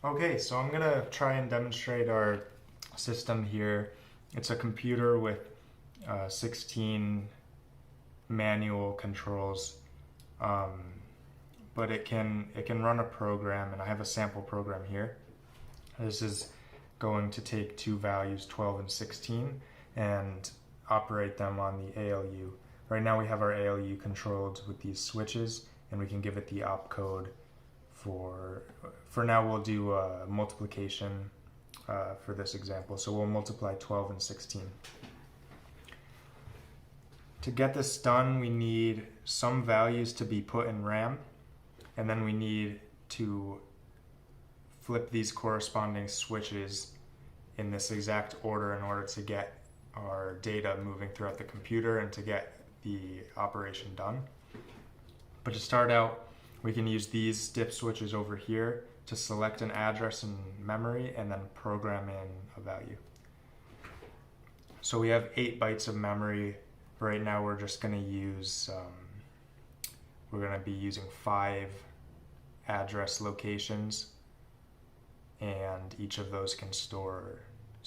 Okay, so I'm gonna try and demonstrate our system here. It's a computer with 16 manual controls, but it can run a program, and I have a sample program here. This is going to take two values, 12 and 16, and operate them on the ALU. Right now we have our ALU controlled with these switches, and we can give it the opcode for now we'll do multiplication for this example. So we'll multiply 12 and 16. To get this done, we need some values to be put in RAM, and then we need to flip these corresponding switches in this exact order in order to get our data moving throughout the computer and to get the operation done. But to start out, we can use these dip switches over here to select an address in memory and then program in a value. So we have 8 bytes of memory. Right now we're just going to use, we're going to be using 5 address locations, and each of those can store,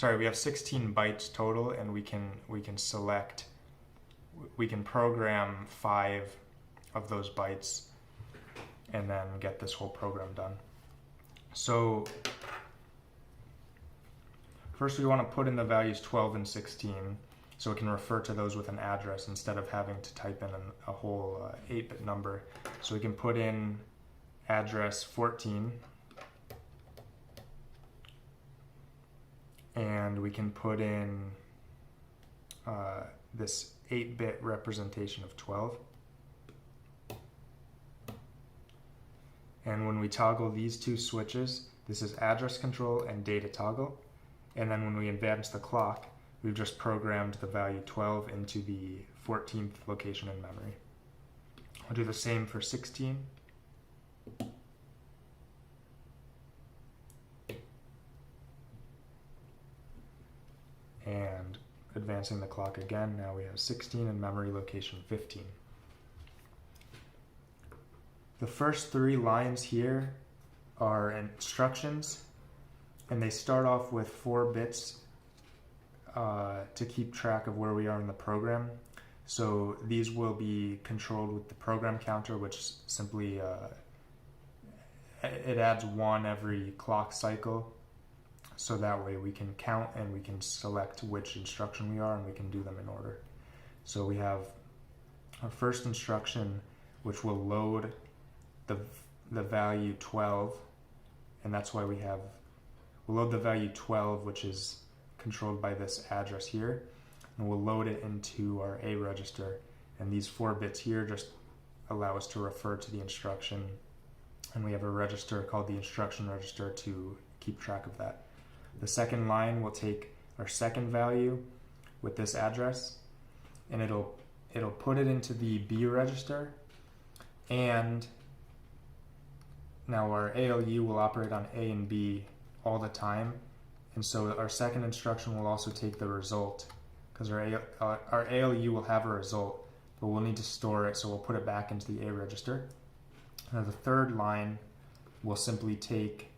we have 16 bytes total, and we can program 5 of those bytes and then get this whole program done. So first we want to put in the values 12 and 16 so we can refer to those with an address instead of having to type in a whole 8-bit number. So we can put in address 14, and we can put in this 8-bit representation of 12. And when we toggle these two switches, this is address control and data toggle. And then when we advance the clock, we've just programmed the value 12 into the 14th location in memory. I'll do the same for 16. And advancing the clock again, now we have 16 in memory location 15. The first 3 lines here are instructions, and they start off with 4 bits to keep track of where we are in the program. So these will be controlled with the program counter, which simply it adds 1 every clock cycle, so that way we can count and we can select which instruction we are, and we can do them in order. So we have our first instruction, which will load the value 12, and that's why we'll load the value 12, which is controlled by this address here, and we'll load it into our A register, and these 4 bits here just allow us to refer to the instruction, and we have a register called the instruction register to keep track of that. The second line will take our second value with this address, and it'll put it into the B register, and now our ALU will operate on A and B all the time, and so our second instruction will also take the result, because our ALU will have a result, but we'll need to store it, so we'll put it back into the A register. Now the third line will simply take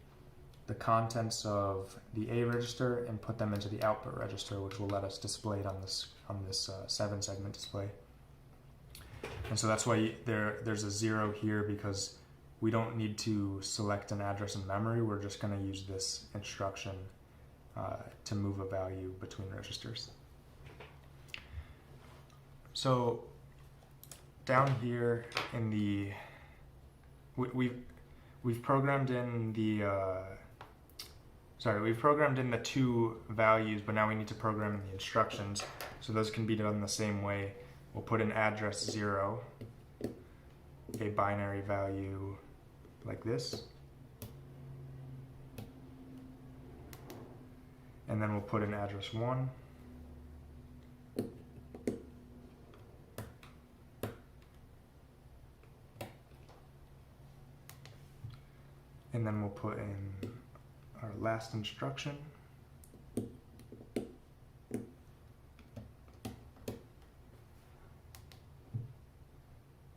the contents of the A register and put them into the output register, which will let us display it on this 7-segment display. And so that's why there's a 0 here, because we don't need to select an address in memory. We're just going to use this instruction to move a value between registers. So down here in the we've programmed in the we've programmed in the 2 values, but now we need to program in the instructions. So those can be done the same way. We'll put in address 0, a binary value like this, and then we'll put in address 1, and then we'll put in our last instruction,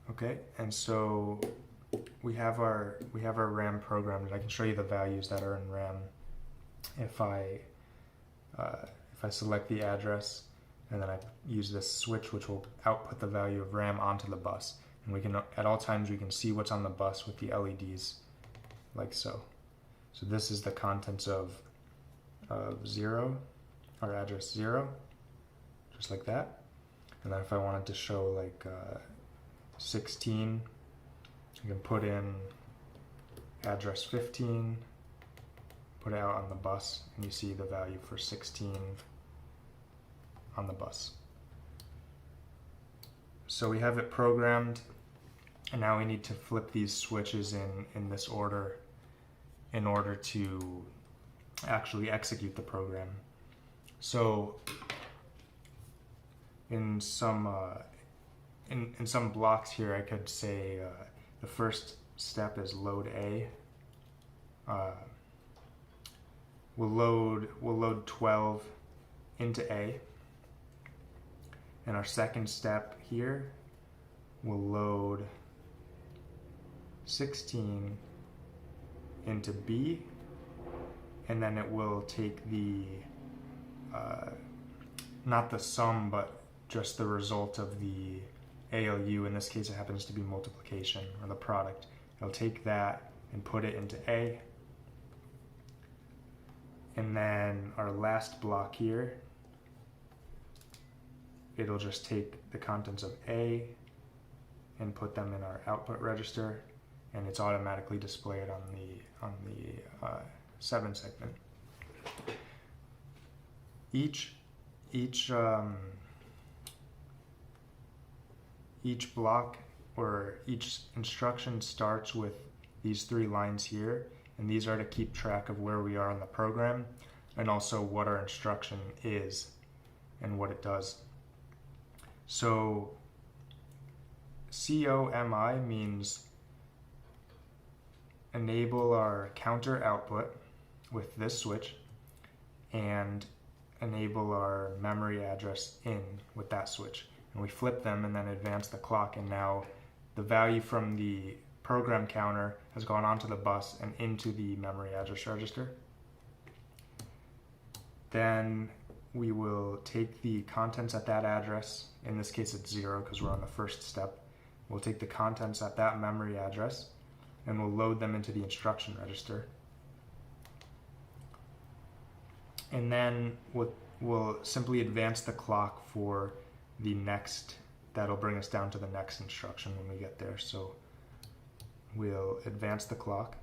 okay, and so we have our RAM programmed, and I can show you the values that are in RAM if I select the address and then I use this switch, which will output the value of RAM onto the bus. And we can, at all times, we can see what's on the bus with the LEDs, like so. So this is the contents of 0, or address 0, just like that. And then if I wanted to show like 16, I can put in address 15, put it out on the bus, and you see the value for 16 on the bus. So we have it programmed, and now we need to flip these switches in this order in order to actually execute the program. So in some blocks here, I could say the first step is load A. We'll load 12 into A, and our second step here will load 16 into B, and then it will take the not the sum, but just the result of the ALU. In this case, it happens to be multiplication, or the product. It'll take that and put it into A. And then our last block here, it'll just take the contents of A and put them in our output register, and it's automatically displayed on the 7 segment. Each block or each instruction starts with these 3 lines here, and these are to keep track of where we are in the program and also what our instruction is and what it does. So COMI means enable our counter output with this switch and enable our memory address in with that switch. And we flip them and then advance the clock, and now the value from the program counter has gone onto the bus and into the memory address register. Then we will take the contents at that address. In this case it's 0 because we're on the first step. We'll take the contents at that memory address and we'll load them into the instruction register. And then we'll simply advance the clock for the next, that'll bring us down to the next instruction when we get there. So we'll advance the clock,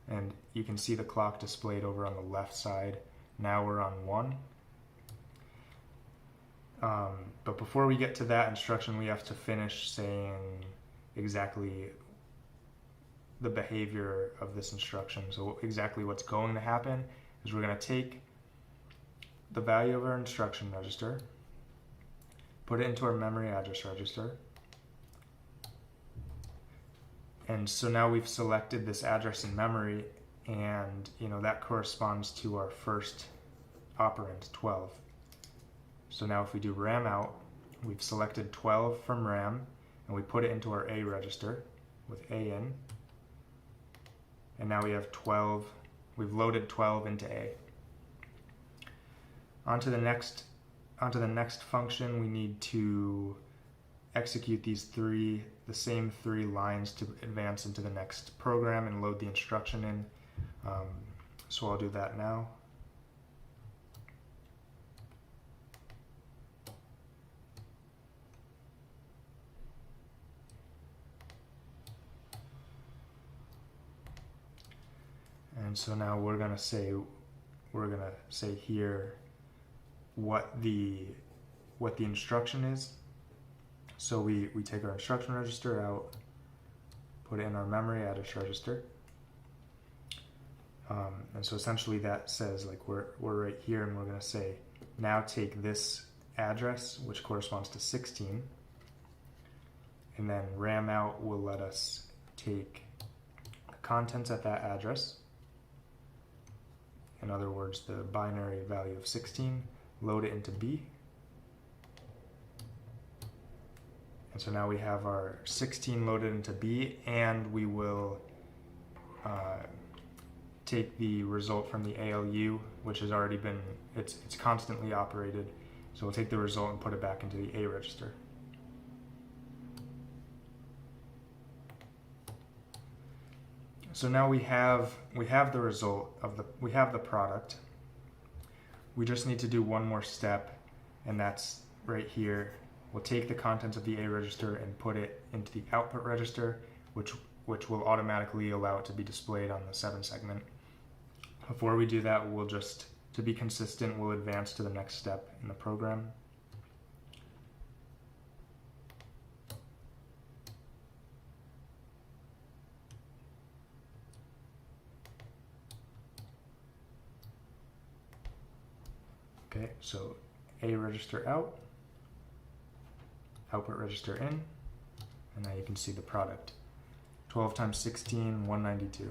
and you can see the clock displayed over on the left side. Now we're on 1. But before we get to that instruction, we have to finish saying exactly the behavior of this instruction. So exactly what's going to happen is we're going to take the value of our instruction register, put it into our memory address register, and so now we've selected this address in memory, and that corresponds to our first operand, 12. So now if we do RAM out, we've selected 12 from RAM and we put it into our A register with A in, and now we have 12. We've loaded 12 into A. Onto the next function, we need to execute the same 3 lines to advance into the next program and load the instruction in. So I'll do that now. And so now we're gonna say here what the instruction is. So we take our instruction register out, put it in our memory address register, and so essentially that says like we're right here, and we're going to say now take this address which corresponds to 16, and then RAM out will let us take the contents at that address, in other words the binary value of 16, load it into B. And so now we have our 16 loaded into B, and we will take the result from the ALU, which has already been, it's constantly operated. So we'll take the result and put it back into the A register. So now we have the result of we have the product. We just need to do one more step, and that's right here. We'll take the contents of the A register and put it into the output register, which will automatically allow it to be displayed on the 7 segment. Before we do that, we'll just, to be consistent, we'll advance to the next step in the program. Okay, so A register out, output register in, and now you can see the product. 12 times 16, 192.